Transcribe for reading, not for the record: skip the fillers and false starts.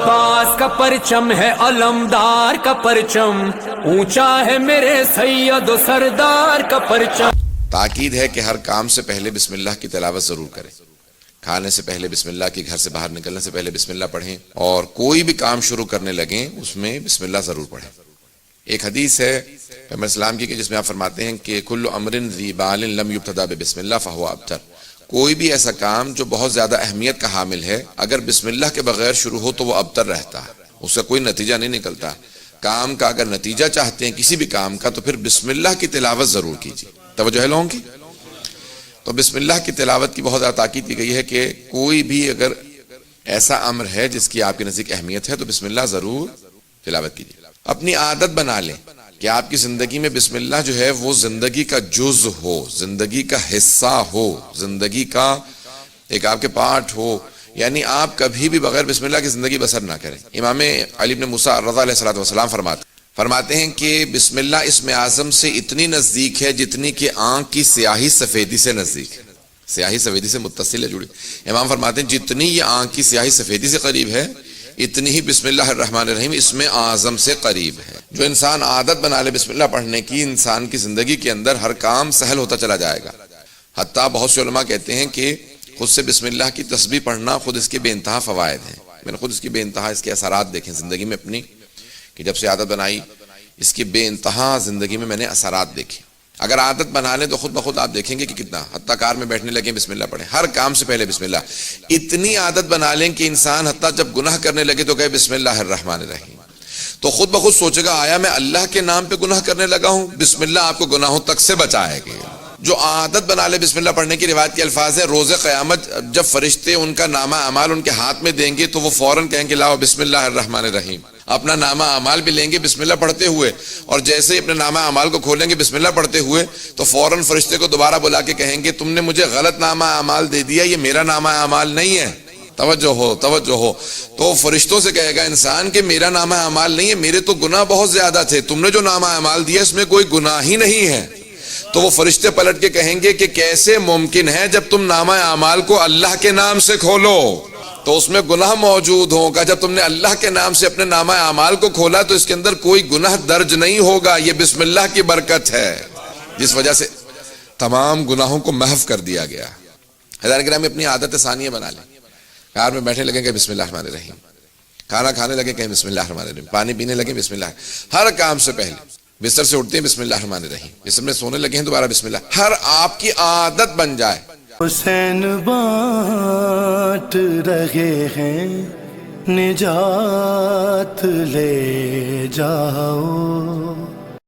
عباس کا پرچم ہے علمدار کا پرچم، اونچا ہے میرے سید و سردار کا پرچم۔ تاکید ہے کہ ہر کام سے پہلے بسم اللہ کی تلاوت ضرور کریں، کھانے سے پہلے بسم اللہ کی، گھر سے باہر نکلنے سے پہلے بسم اللہ پڑھیں، اور کوئی بھی کام شروع کرنے لگیں اس میں بسم اللہ ضرور پڑھیں۔ ایک حدیث ہے پیغمبر اسلام کی کہ جس میں آپ فرماتے ہیں کہ کل امر ذی بال لم یبتدا بسم اللہ فہو ابتر، کوئی بھی ایسا کام جو بہت زیادہ اہمیت کا حامل ہے اگر بسم اللہ کے بغیر شروع ہو تو وہ ابتر رہتا ہے، اس سے کوئی نتیجہ نہیں نکلتا۔ کام کا اگر نتیجہ چاہتے ہیں کسی بھی کام کا تو پھر بسم اللہ کی تلاوت ضرور کیجیے۔ توجہ ہے لوگوں کی؟ تو بسم اللہ کی تلاوت کی بہت زیادہ تاکید کی گئی ہے کہ کوئی بھی اگر ایسا امر ہے جس کی آپ کے نزدیک اہمیت ہے تو بسم اللہ ضرور تلاوت کیجیے۔ اپنی عادت بنا لیں کہ آپ کی زندگی میں بسم اللہ جو ہے وہ زندگی کا جز ہو، زندگی کا حصہ ہو، زندگی کا ایک آپ کے پارٹ ہو، یعنی آپ کبھی بھی بغیر بسم اللہ کی زندگی بسر نہ کریں۔ امام علی بن موسیٰ رضی اللہ علیہ السلام فرماتے ہیں کہ بسم اللہ اسم اعظم سے اتنی نزدیک ہے جتنی کہ آنکھ کی سیاہی سفیدی سے نزدیک ہے، سیاہی سفیدی سے متصل ہے، جڑی۔ امام فرماتے ہیں جتنی یہ آنکھ کی سیاہی سفیدی سے قریب ہے اتنی ہی بسم اللہ الرحمن الرحیم اسم اعظم سے قریب ہے۔ جو انسان عادت بنا لے بسم اللہ پڑھنے کی، انسان کی زندگی کے اندر ہر کام سہل ہوتا چلا جائے گا۔ حتیٰ بہت سے علماء کہتے ہیں کہ خود سے بسم اللہ کی تسبیح پڑھنا خود اس کے بے انتہا فوائد ہیں۔ میں نے خود اس کی بے انتہا اس کے اثرات دیکھیں زندگی میں اپنی، کہ جب سے عادت بنائی اس کی بے انتہا زندگی میں نے اثرات دیکھے۔ اگر عادت بنا لیں تو خود بخود آپ دیکھیں گے کہ کتنا، حتیٰ کار میں بیٹھنے لگیں بسم اللہ پڑھیں، ہر کام سے پہلے بسم اللہ۔ اتنی عادت بنا لیں کہ انسان حتیٰ جب گناہ کرنے لگے تو کہے بسم اللہ الرحمن الرحیم، تو خود بخود سوچے گا آیا میں اللہ کے نام پہ گناہ کرنے لگا ہوں؟ بسم اللہ آپ کو گناہوں تک سے بچائے گی۔ جو عادت بنا لے بسم اللہ پڑھنے کی، روایت کے الفاظ ہے روز قیامت جب فرشتے ان کا نامہ اعمال ان کے ہاتھ میں دیں گے تو وہ فوراً کہیں گے لاؤ بسم اللہ الرحمن الرحیم، اپنا نامہ اعمال بھی لیں گے بسم اللہ پڑھتے ہوئے، اور جیسے ہی اپنے نامہ اعمال کو کھولیں گے بسم اللہ پڑھتے ہوئے تو فوراً فرشتے کو دوبارہ بلا کے کہیں گے تم نے مجھے غلط نامہ اعمال دے دیا، یہ میرا نامہ اعمال نہیں ہے، توجہ ہو توجہ ہو۔ تو فرشتوں سے کہے گا انسان کہ میرا نامہ اعمال نہیں ہے، میرے تو گناہ بہت زیادہ تھے، تم نے جو نامہ اعمال دیا اس میں کوئی گناہ ہی نہیں ہے۔ تو وہ فرشتے پلٹ کے کہیں گے کہ کیسے ممکن ہے جب تم نامہ اعمال کو اللہ کے نام سے کھولو تو اس میں گناہ موجود ہوگا، جب تم نے اللہ کے نام سے اپنے نامہ اعمال کو کھولا تو اس کے اندر کوئی گناہ درج نہیں ہوگا، یہ بسم اللہ کی برکت ہے جس وجہ سے تمام گناہوں کو محو کر دیا گیا۔ حضرات کرام اپنی عادت ثانیہ بنا لیں، کار میں بیٹھنے لگیں کہ بسم اللہ الرحمن الرحیم، کھانا کھانے لگے کہ بسم اللہ الرحمن الرحیم، پانی پینے لگے بسم اللہ، ہر کام سے پہلے بستر سے اٹھتے ہیں بسم اللہ الرحمن الرحیم، بستر میں سونے لگے ہیں دوبارہ بسم اللہ، ہر آپ کی عادت بن جائے۔ حسین بانٹ رہے ہیں نجات لے جاؤ،